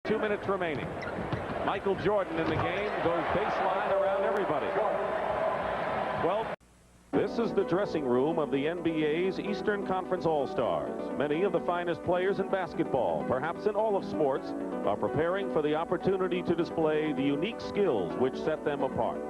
2 minutes remaining. Michael Jordan in the game goes baseline around everybody. Well, this is the dressing room of the NBA's Eastern Conference All-Stars. Many of the finest players in basketball, perhaps in all of sports, are preparing for the opportunity to display the unique skills which set them apart.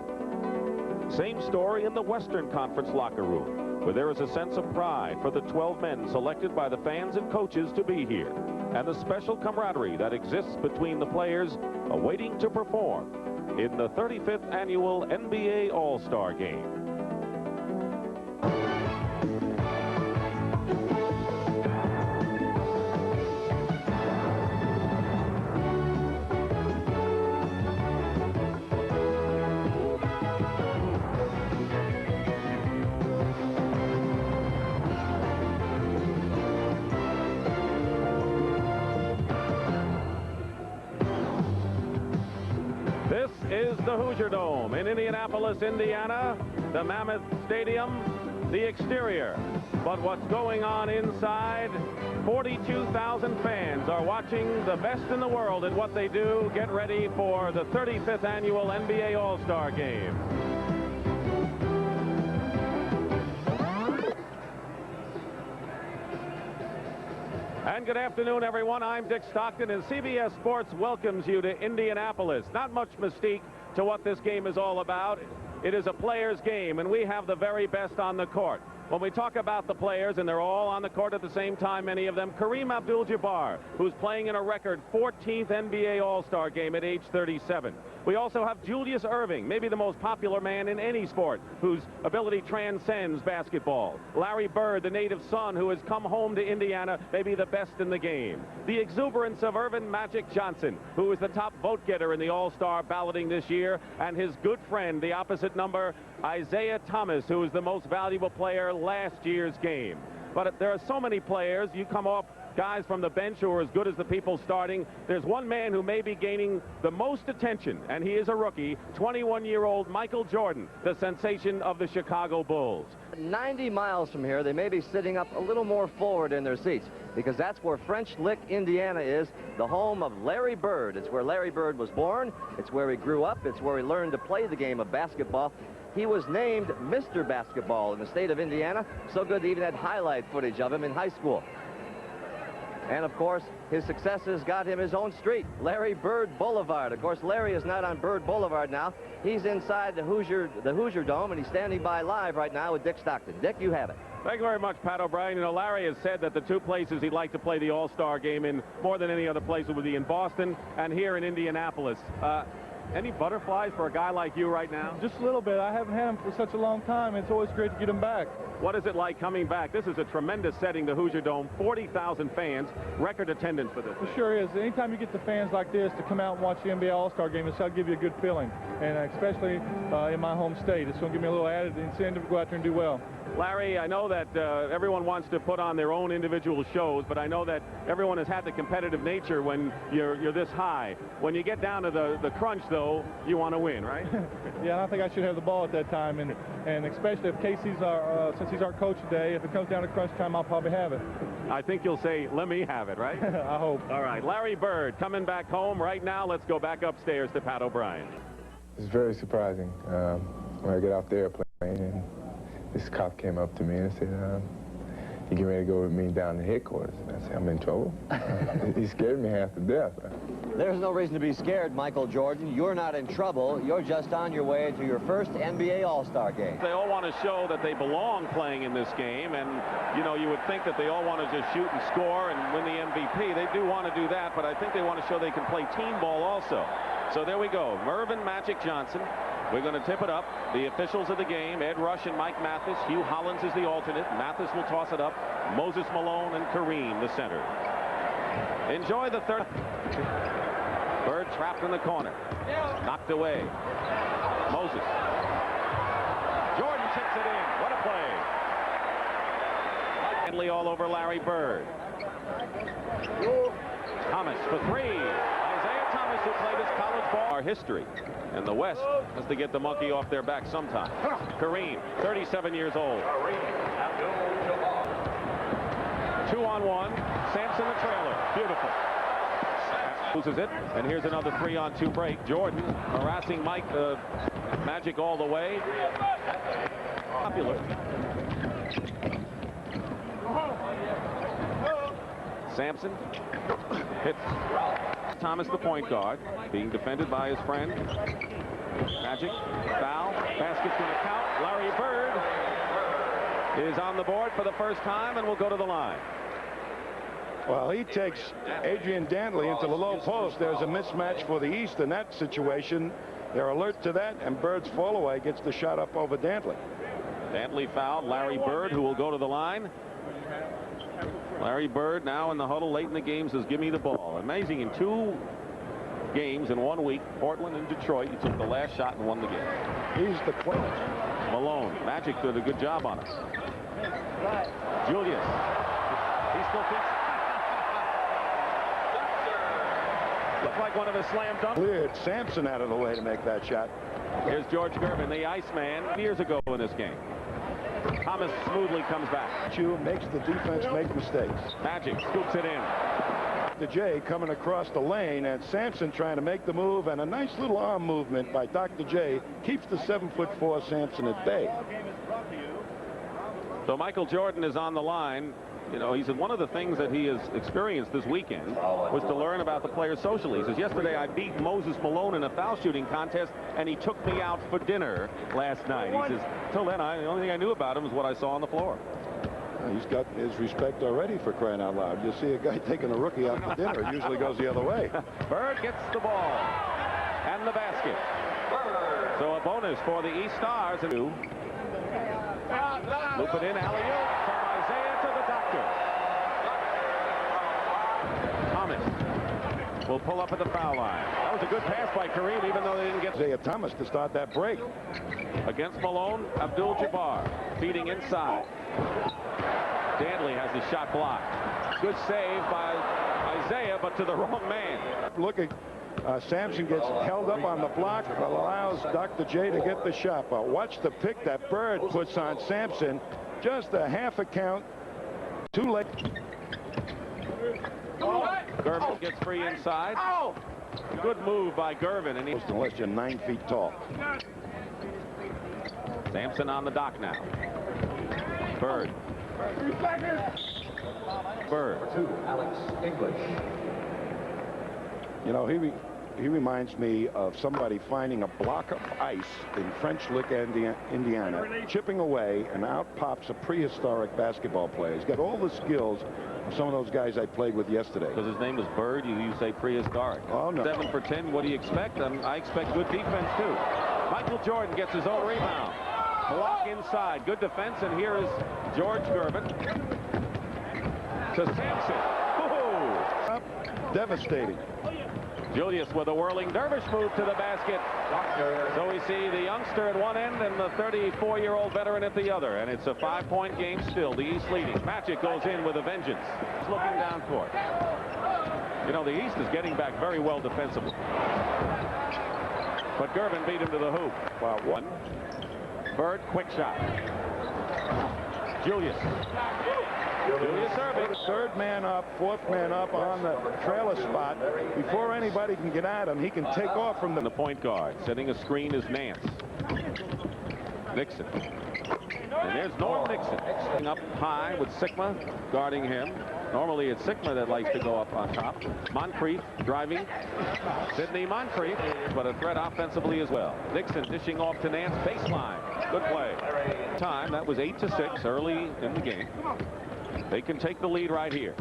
Same story in the Western Conference locker room, where there is a sense of pride for the 12 men selected by the fans and coaches to be here, and the special camaraderie that exists between the players awaiting to perform in the 35th annual NBA All-Star Game. This is the Hoosier Dome in Indianapolis, Indiana, the Mammoth Stadium, the exterior. But what's going on inside? 42,000 fans are watching the best in the world at what they do. Get ready for the 35th annual NBA All-Star Game. And good afternoon, everyone. I'm Dick Stockton, and CBS Sports welcomes you to Indianapolis. Not much mystique to what this game is all about. It is a player's game, and we have the very best on the court. When we talk about the players, and they're all on the court at the same time, many of them, Kareem Abdul-Jabbar, who's playing in a record 14th NBA All-Star game at age 37. We also have Julius Erving, maybe the most popular man in any sport, whose ability transcends basketball. Larry Bird, the native son who has come home to Indiana, maybe the best in the game. The exuberance of Earvin Magic Johnson, who is the top vote getter in the All-Star balloting this year, and his good friend, the opposite number, Isaiah Thomas, who is the most valuable player last year's game. But there are so many players. You come off guys from the bench who are as good as the people starting. There's one man who may be gaining the most attention, and he is a rookie, 21-year-old Michael Jordan, the sensation of the Chicago Bulls. 90 miles from here, they may be sitting up a little more forward in their seats, because that's where French Lick, Indiana is, the home of Larry Bird. It's where Larry Bird was born. It's where he grew up. It's where he learned to play the game of basketball. He was named Mr. Basketball in the state of Indiana. So good they even had highlight footage of him in high school. And, of course, his successes got him his own street, Larry Bird Boulevard. Of course, Larry is not on Bird Boulevard now. He's inside the Hoosier Dome, and he's standing by live right now with Dick Stockton. Dick, you have it. Thank you very much, Pat O'Brien. You know, Larry has said that the two places he'd like to play the All-Star game in more than any other place would be in Boston and here in Indianapolis. Any butterflies for a guy like you right now? Just a little bit. I haven't had him for such a long time. It's always great to get him back. What is it like coming back? This is a tremendous setting, the Hoosier Dome, 40,000 fans, record attendance for this. It sure is. Anytime you get the fans like this to come out and watch the NBA All-Star game, it's going to give you a good feeling. And especially in my home state, it's going to give me a little added incentive to go out there and do well. Larry, I know that everyone wants to put on their own individual shows, but I know that everyone has had the competitive nature when you're this high. When you get down to the crunch, though, you want to win, right? Yeah, and I think I should have the ball at that time, and especially if Casey's since he's our coach today, if it comes down to crunch time, I'll probably have it. I think you'll say, let me have it, right? I hope. All right, Larry Bird coming back home right now. Let's go back upstairs to Pat O'Brien. It's very surprising when I get off the airplane and this cop came up to me and said, you get ready to go with me down to headquarters. And I said, I'm in trouble. He scared me half to death. There's no reason to be scared, Michael Jordan. You're not in trouble. You're just on your way to your first NBA All-Star game. They all want to show that they belong playing in this game, and, you know, you would think that they all want to just shoot and score and win the MVP. They do want to do that, but I think they want to show they can play team ball also. So there we go. Earvin Magic Johnson. We're going to tip it up. The officials of the game, Ed Rush and Mike Mathis. Hugh Hollins is the alternate. Mathis will toss it up. Moses Malone and Kareem, the center. Enjoy the third. Bird trapped in the corner. Knocked away. Moses. Jordan tips it in. What a play. Henley all over Larry Bird. Thomas for three. Isaiah Thomas, who played his college ball. Our history. And the West has to get the monkey off their back sometime. Kareem, 37 years old. 2-on-1. Sampson the trailer. Beautiful. Loses it, and here's another 3-on-2 break. Jordan harassing Mike Magic all the way. Popular. Sampson hits Thomas, the point guard, being defended by his friend. Magic, foul, basket's going to count. Larry Bird is on the board for the first time and will go to the line. Well, he takes Adrian Dantley into the low post. There's a mismatch for the East in that situation. They're alert to that, and Bird's fall away gets the shot up over Dantley. Dantley fouled Larry Bird, who will go to the line. Larry Bird now in the huddle late in the game says, give me the ball. Amazing, in 2 games in 1 week, Portland and Detroit, he took the last shot and won the game. He's the player. Malone, Magic did a good job on us. Julius, he still thinks. Looked like one of his slam dunks. Cleared Sampson out of the way to make that shot. Here's George Gervin, the Iceman, years ago in this game. Thomas smoothly comes back. Chu makes the defense make mistakes. Magic scoops it in. Dr. J coming across the lane, and Sampson trying to make the move, and a nice little arm movement by Dr. J keeps the 7'4" Sampson at bay. So Michael Jordan is on the line. You know, he said one of the things that he has experienced this weekend was to learn about the players socially. He says, yesterday I beat Moses Malone in a foul shooting contest, and he took me out for dinner last night. He says, till then, the only thing I knew about him was what I saw on the floor. He's got his respect already, for crying out loud. You see a guy taking a rookie out for dinner, it usually goes the other way. Bird gets the ball and the basket. So a bonus for the East Stars. Loop it in, alley-oop from Isaiah to the Doctor. Thomas will pull up at the foul line. That was a good pass by Kareem, even though they didn't get Isaiah Thomas to start that break. Against Malone, Abdul-Jabbar feeding inside. Dantley has his shot blocked. Good save by Isaiah, but to the wrong man. Look at Sampson gets held up on the block, but allows Dr. J to get the shot. But watch the pick that Bird puts on Sampson. Just a half a count. Too late. Gervin gets free inside. Good move by Gervin. And Unless you're 9 feet tall. Sampson on the dock now. Bird. Bird. Alex English. You know, he reminds me of somebody finding a block of ice in French Lick, Indiana, chipping away, and out pops a prehistoric basketball player. He's got all the skills of some of those guys I played with yesterday. Because his name is Bird, you say prehistoric. Oh, no. 7 for 10, what do you expect? I expect good defense, too. Michael Jordan gets his own rebound. Block inside. Good defense, and here is George Gervin to Sampson. Up, devastating. Julius with a whirling dervish move to the basket. So we see the youngster at one end and the 34-year-old veteran at the other. And it's a 5-point game still. The East leading. Magic goes in with a vengeance. He's looking down court. You know, the East is getting back very well defensively. But Gervin beat him to the hoop. Wow, one. Bird, quick shot. Julius serving. Third man up, fourth man up on the trailer spot. Before anybody can get at him, he can take off from The point guard. Setting a screen is Nance. Nixon. And there's Norm Nixon. Up high with Sigma guarding him. Normally it's Sigma that likes to go up on top. Moncrief driving. Sidney Moncrief, but a threat offensively as well. Nixon dishing off to Nance. Baseline. Good play. Time. That was 8-6 early in the game. They can take the lead right here.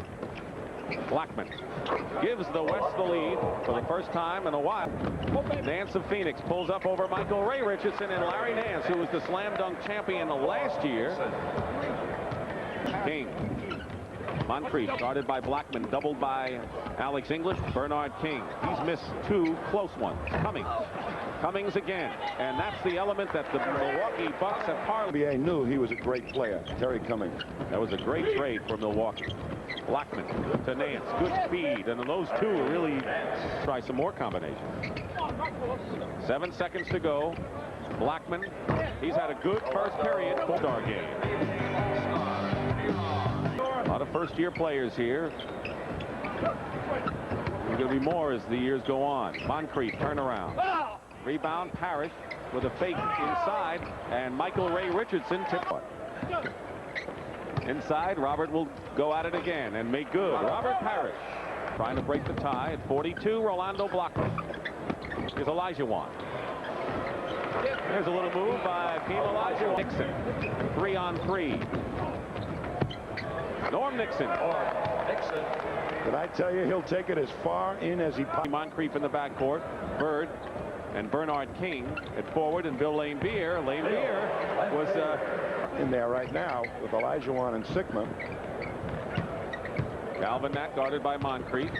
Blackman gives the West the lead for the first time in a while. Nance of Phoenix pulls up over Michael Ray Richardson and Larry Nance, who was the slam dunk champion last year. King. Moncrief guarded by Blackman, doubled by Alex English. Bernard King. He's missed 2 close ones. Cummings again, and that's the element that the Milwaukee Bucks have parlayed. NBA knew he was a great player, Terry Cummings. That was a great trade for Milwaukee. Blackman to Nance, good speed, and then those two really try some more combinations. 7 seconds to go. Blackman, he's had a good first period All-Star game. A lot of first-year players here. There's going to be more as the years go on. Moncrief turnaround. Rebound Parrish with a fake inside, and Michael Ray Richardson tipped. Inside, Robert will go at it again and make good. Robert Parrish trying to break the tie at 42. Rolando Blocker. Here's Olajuwon. Here's a little move by Team Elijah Nixon. 3-on-3. Norm Nixon. Did I tell you he'll take it as far in as he possibly? Moncrief in the backcourt. Bird and Bernard King at forward, and Bill Laimbeer. Laimbeer was in there right now with Olajuwon and Sigma. Calvin Nat guarded by Moncrief.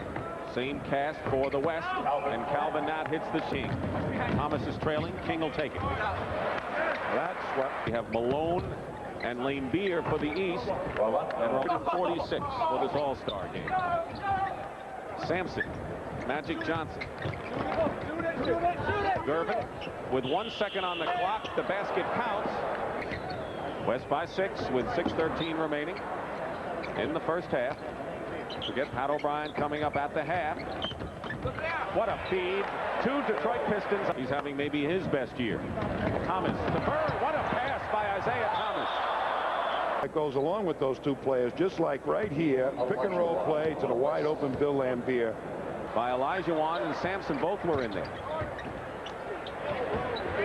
Same cast for the West, and Calvin Nat hits the King. Thomas is trailing. King will take it. That's what we have. Malone and Laimbeer for the East, and Robert 46 for this All-Star game. Sampson, Magic Johnson. Gervin with 1 second on the clock. The basket counts. West by 6 with 6:13 remaining in the first half. Forget Pat O'Brien coming up at the half. What a feed. 2 Detroit Pistons. He's having maybe his best year. Thomas to Bird. What a pass by Isaiah Thomas. It goes along with those two players, just like right here, pick and roll play to the wide open Bill Laimbeer. By Olajuwon and Sampson, both were in there.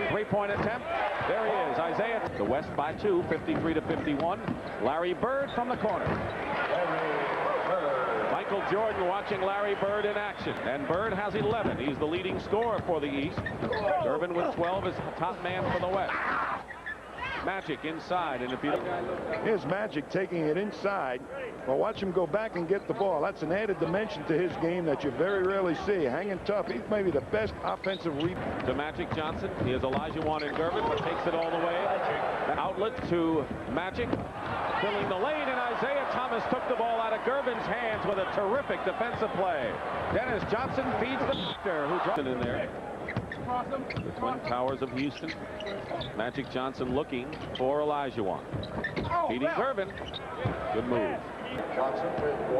3-point attempt. There he is, Isaiah. The West by 2, 53-51. Larry Bird from the corner. Michael Jordan watching Larry Bird in action, and Bird has 11. He's the leading scorer for the East. Gervin with 12 is top man for the West. Magic inside, and if you here's Magic taking it inside. Well, watch him go back and get the ball. That's an added dimension to his game that you very rarely see. Hanging tough. He's maybe the best offensive rebound. To Magic Johnson. Here's Olajuwon and Gervin, but takes it all the way. Outlet to Magic. Filling the lane, and Isaiah Thomas took the ball out of Gervin's hands with a terrific defensive play. Dennis Johnson feeds the doctor, who dropped it in there. The Twin Towers of Houston. Magic Johnson looking for Olajuwon. Feeding Gervin. Good move.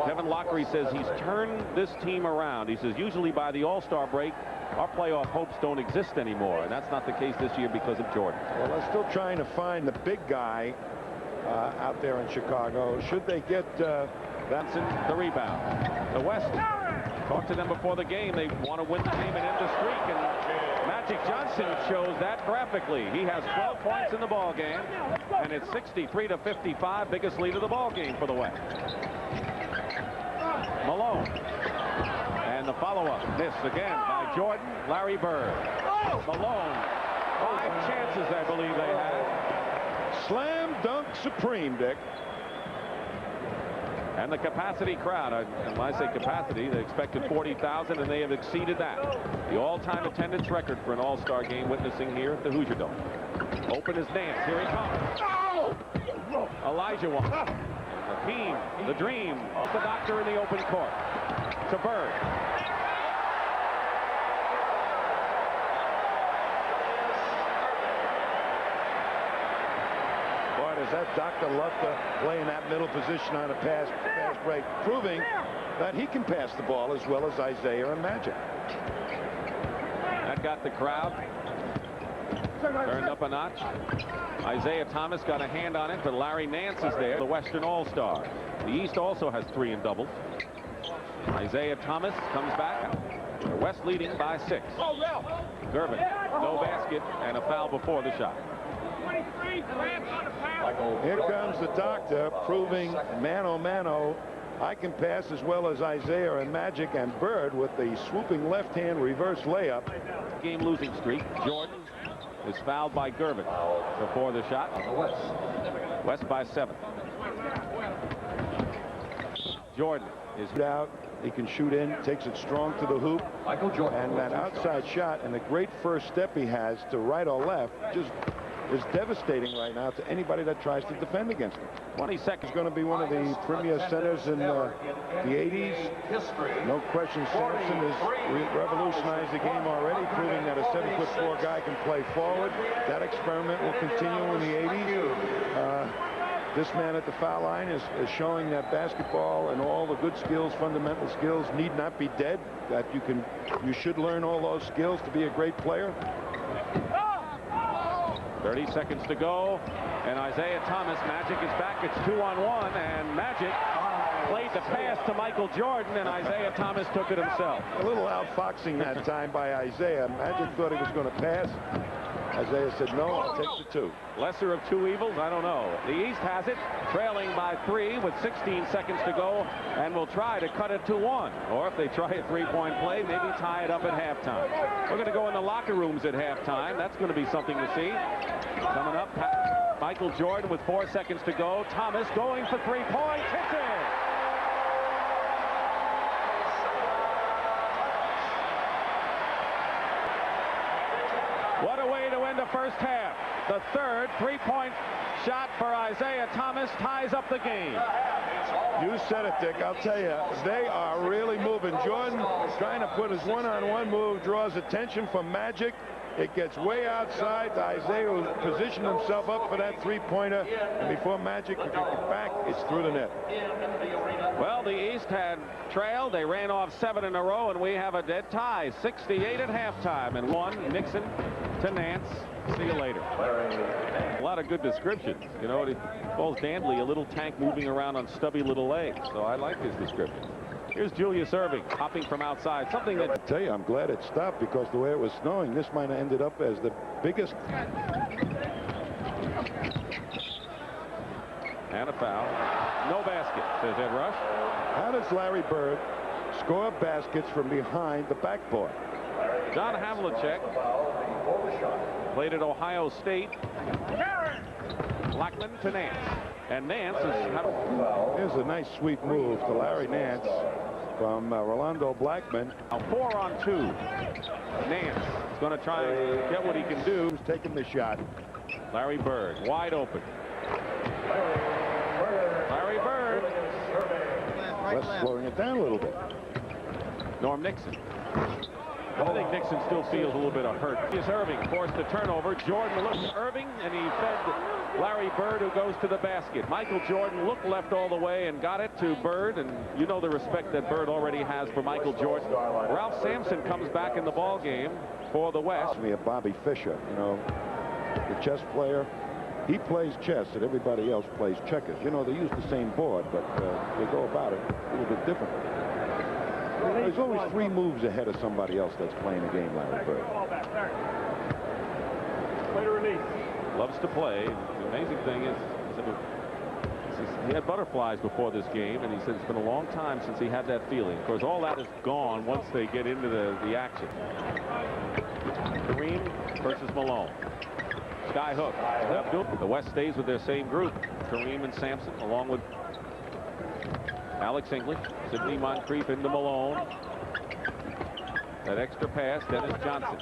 Kevin Lockery says he's turned this team around. He says usually by the All-Star break, our playoff hopes don't exist anymore, and that's not the case this year because of Jordan. Well, they're still trying to find the big guy out there in Chicago. Should they get that's in the rebound. The West talked to them before the game. They want to win the game and end the streak, and Magic Johnson shows that graphically. He has 12 points in the ball game, and it's 63-55, biggest lead of the ball game for the West. Malone, and the follow-up miss again by Jordan. Larry Bird. Malone, 5 chances I believe they had. Slam dunk supreme, Dick. And the capacity crowd, and when I say capacity, they expected 40,000, and they have exceeded that. The all-time attendance record for an All-Star game witnessing here at the Hoosier Dome. Open as Nance. Here he comes. Olajuwon. The team, the dream. The doctor in the open court. To Bird. Does that doctor love to play in that middle position on a pass break, proving that he can pass the ball as well as Isaiah and Magic. That got the crowd turned up a notch. Isaiah Thomas got a hand on it, but Larry Nance is there, the Western All-Star. The East also has 3 in doubles. Isaiah Thomas comes back. The West leading by 6. Gervin, no basket, and a foul before the shot. Here comes the doctor proving mano-mano. I can pass as well as Isaiah and Magic, and Bird with the swooping left-hand reverse layup. Game losing streak. Jordan is fouled by Gervin before the shot. West by 7. Jordan is out. He can shoot in, takes it strong to the hoop. And that outside shot and the great first step he has to right or left just is devastating right now to anybody that tries to defend against him. 20 seconds. He's going to be one of the premier centers in the 80s. No question, Sampson has revolutionized the game already, proving that a 7'4" guy can play forward. That experiment will continue in the 80s. This man at the foul line is showing that basketball and all the good skills, fundamental skills, need not be dead. That you should learn all those skills to be a great player. 30 seconds to go, and Isaiah Thomas, Magic is back. It's 2-on-1, and Magic played the pass to Michael Jordan, and Isaiah Thomas took it himself. A little outfoxing that time by Isaiah. Magic thought he was going to pass. Isaiah said, no, I'll take the two. Lesser of two evils? I don't know. The East has it, trailing by 3 with 16 seconds to go, and will try to cut it to 1. Or if they try a three-point play, maybe tie it up at halftime. We're going to go in the locker rooms at halftime. That's going to be something to see. Coming up, Michael Jordan with 4 seconds to go. Thomas going for 3 points. Hits it! What a way to end the first half. The third three-point shot for Isaiah Thomas ties up the game. You said it, Dick. I'll tell you, they are really moving. Jordan trying to put his one-on-one move, draws attention from Magic. It gets way outside. Isaiah who positioned himself up for that three-pointer, and before Magic could get back, it's through the net. Well, the East had trailed. They ran off 7 in a row, and we have a dead tie. 68 at halftime, and 1 Nixon to Nance. See you later. A lot of good descriptions. You know, he calls Dantley a little tank moving around on stubby little legs. So I like his description. Here's Julius Erving hopping from outside. Something that I tell you, I'm glad it stopped, because the way it was snowing, this might have ended up as the biggest. And a foul. No basket, says Ed Rush. How does Larry Bird score baskets from behind the backboard? John Havlicek played at Ohio State. Blackman to Nance. And Nance is... Here's a nice sweet move to Larry Nance from Rolando Blackman. A 4-on-2. Nance is going to try and get what he can do. Who's taking the shot? Larry Bird, wide open. Larry Bird. West slowing it down a little bit. Norm Nixon. I think Nixon still feels a little bit of hurt. Here's Erving forced a turnover. Jordan looks at Erving, and he fed Larry Bird, who goes to the basket. Michael Jordan looked left all the way and got it to Bird, and you know the respect that Bird already has for Michael Jordan. Ralph Sampson comes back in the ball game for the West. Me of Bobby Fischer, you know, the chess player. He plays chess and everybody else plays checkers. You know, they use the same board, but they go about it a little bit different. There's always 3 moves ahead of somebody else that's playing a game, Larry Bird. Loves to play. The amazing thing is he had butterflies before this game, and he said it's been a long time since he had that feeling. Of course, all that is gone once they get into the action. Kareem versus Malone. Sky hook. The West stays with their same group. Kareem and Sampson, along with Alex English, Sidney Moncrief into Malone. That extra pass, Dennis Johnson.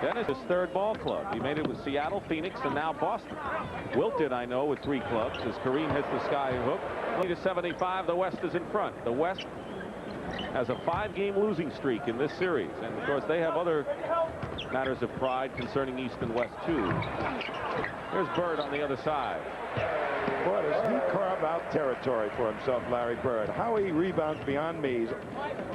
Dennis, his 3rd ball club. He made it with Seattle, Phoenix, and now Boston. Wilt did, I know, with 3 clubs as Kareem hits the sky hook. Lead is 75. The West is in front. The West has a 5-game losing streak in this series, and of course they have other matters of pride concerning East and West too. Here's Bird on the other side. Boy, does he carve out territory for himself, Larry Bird. How he rebounds beyond me.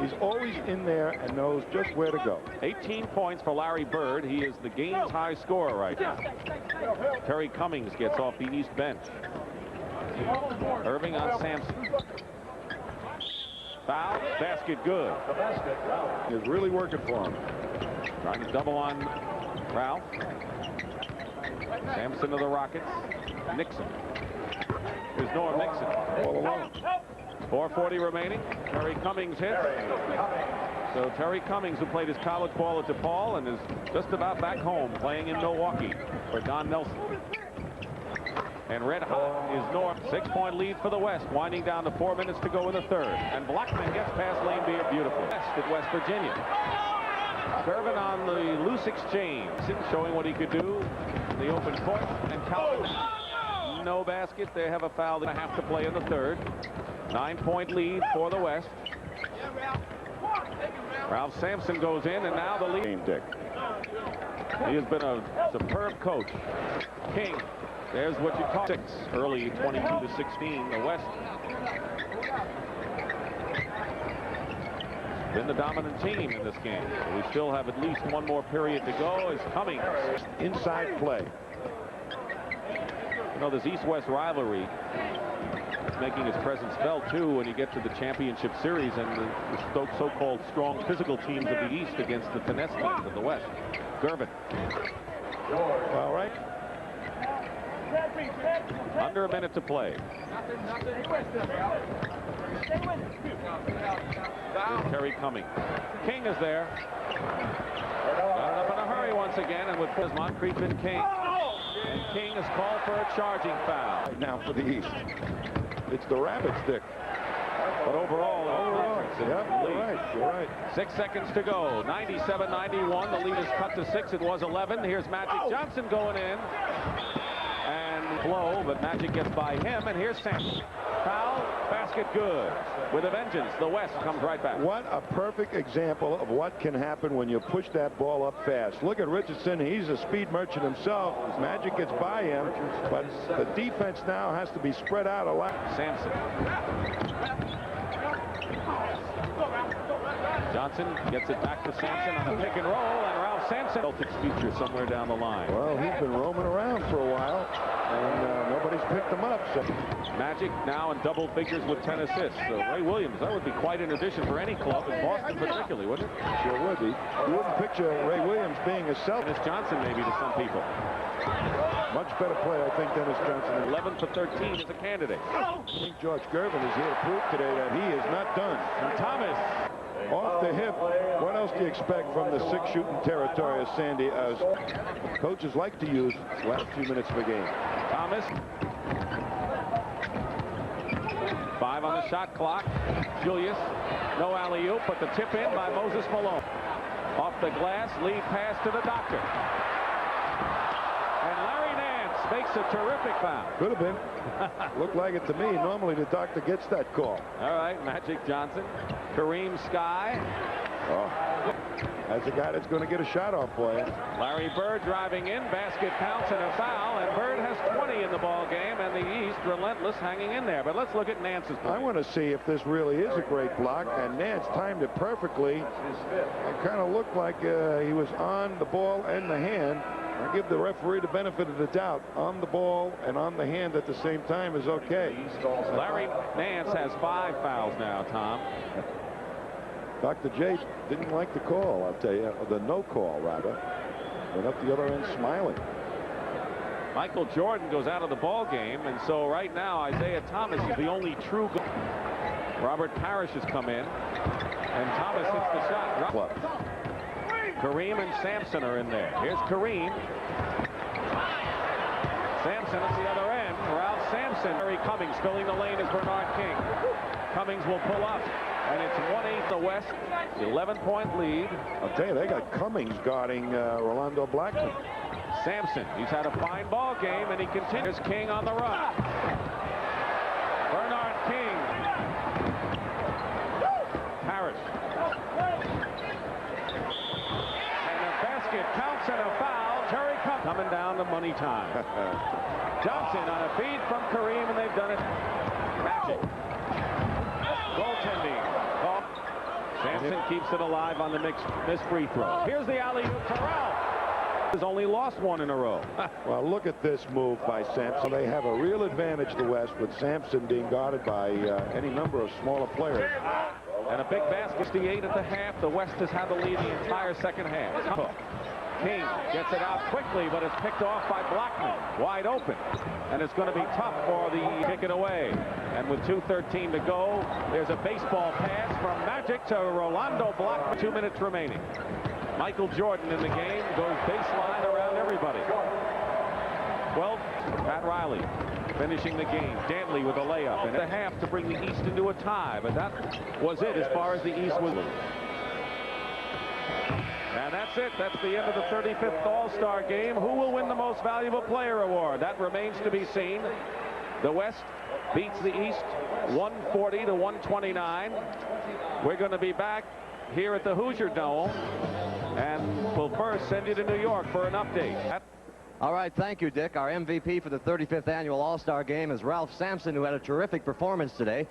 He's always in there and knows just where to go. 18 points for Larry Bird. He is the game's high scorer right now. Terry Cummings gets off the East bench. Erving on Sampson. Foul, basket good. He's really working for him. Trying to double on Ralph. Sampson to the Rockets. Nixon. Here's Norm Nixon. All alone. 4:40 remaining. Terry Cummings hits. So Terry Cummings, who played his college ball at DePaul and is just about back home playing in Milwaukee for Don Nelson. And red hot is Norm. 6-point lead for the West, winding down to 4 minutes to go in the 3rd. And Blackman gets past Lane Beer. Beautiful. West at West Virginia. Serving on the loose exchange. Showing what he could do in the open court. And Calvin, no basket. They have a foul. They have to play in the 3rd. 9-point lead for the West. Ralph Sampson goes in, and now the lead. Dick. He has been a superb coach. King, there's what you talk. 6 early 22-16. The West been the dominant team in this game. We still have at least one more period to go. As Cummings Inside play. You know, this East-West rivalry is making its presence felt too when you get to the championship series and the so-called strong physical teams of the East against the finesse teams of the West. Gervin. All right. Under a minute to play. Terry Cummings. King is there. Got it up in a hurry once again, and with Moncrief and King. And King is called for a charging foul. Right now for the East. It's the rabbit stick. But overall, Yeah, you're right. 6 seconds to go. 97-91. The lead is cut to 6. It was 11. Here's Magic Johnson going in. And blow, but Magic gets by him. And here's Sampson. Foul, basket good. With a vengeance, the West comes right back. What a perfect example of what can happen when you push that ball up fast. Look at Richardson. He's a speed merchant himself. Magic gets by him, but the defense now has to be spread out a lot. Sampson. Johnson gets it back to Sampson on the pick and roll, and Ralph Sampson. Celtics future somewhere down the line. Well, he's been roaming around for a while, and nobody's picked him up. So. Magic now in double figures with 10 assists. So Ray Williams, that would be quite an addition for any club, in Boston particularly, wouldn't it? Sure would be. You wouldn't picture Ray Williams being a Celtic. Dennis Johnson maybe to some people. Much better play, I think, Dennis Johnson. 11 for 13 is a candidate. I think George Gervin is here to prove today that he is not done. And Thomas. Off the hip. What else do you expect from the 6-shooting territory of Sandy, as coaches like to use the last few minutes of the game? Thomas. 5 on the shot clock. Julius. No alley-oop, but the tip in by Moses Malone. Off the glass, lead pass to the Doctor. And Larry Nance makes a terrific foul. Could have been. Looked like it to me. Normally the Doctor gets that call. All right, Magic Johnson. Kareem Sky. Oh, that's a guy that's going to get a shot off for you. Larry Bird driving in. Basket counts and a foul. And Bird has 20 in the ball game. And the East relentless hanging in there. But let's look at Nance's play. I want to see if this really is a great block. And Nance timed it perfectly. It kind of looked like he was on the ball and the hand. I give the referee the benefit of the doubt. On the ball and on the hand at the same time is okay. Larry Nance has 5 fouls now, Tom. Dr. J didn't like the call, I'll tell you. The no call, rather. Went up the other end smiling. Michael Jordan goes out of the ball game, and so right now Isaiah Thomas is the only true goal. Robert Parrish has come in, and Thomas hits the shot. Kareem and Sampson are in there. Here's Kareem. Sampson at the other end. Ralph Sampson. Terry Cummings filling the lane is Bernard King. Cummings will pull up, and it's 1-8 the West. 11-point lead. I'll tell you, they got Cummings guarding Rolando Blackman. Sampson, he's had a fine ball game, and he continues. King on the run. Bernard King. Parrish. Basket counts and a foul. Terry Cummings coming down to money time. Johnson on a feed from Kareem, and they've done it. Magic. Goaltending. Oh. Sampson keeps it alive on the missed free throw. Here's the alley-oop to Ralph. Has only lost 1 in a row. Well, look at this move by Sampson. They have a real advantage, the West, with Sampson being guarded by any number of smaller players. And a big basket. 68 at the half. The West has had the lead the entire second half. King gets it out quickly, but it's picked off by Blackman. Wide open. And it's going to be tough for the kick it away. And with 2:13 to go, there's a baseball pass from Magic to Rolando Blackman. 2 minutes remaining. Michael Jordan in the game goes baseline around everybody. 12, Pat Riley finishing the game. Dantley with a layup and a half to bring the East into a tie, but that was it as far as the East was. And that's it. That's the end of the 35th All-Star game. Who will win the Most Valuable Player award? That remains to be seen. The West beats the East 140 to 129. We're going to be back here at the Hoosier Dome And we'll first send you to New York for an update. All right, thank you, Dick. Our MVP for the 35th Annual All-Star Game is Ralph Sampson, who had a terrific performance today.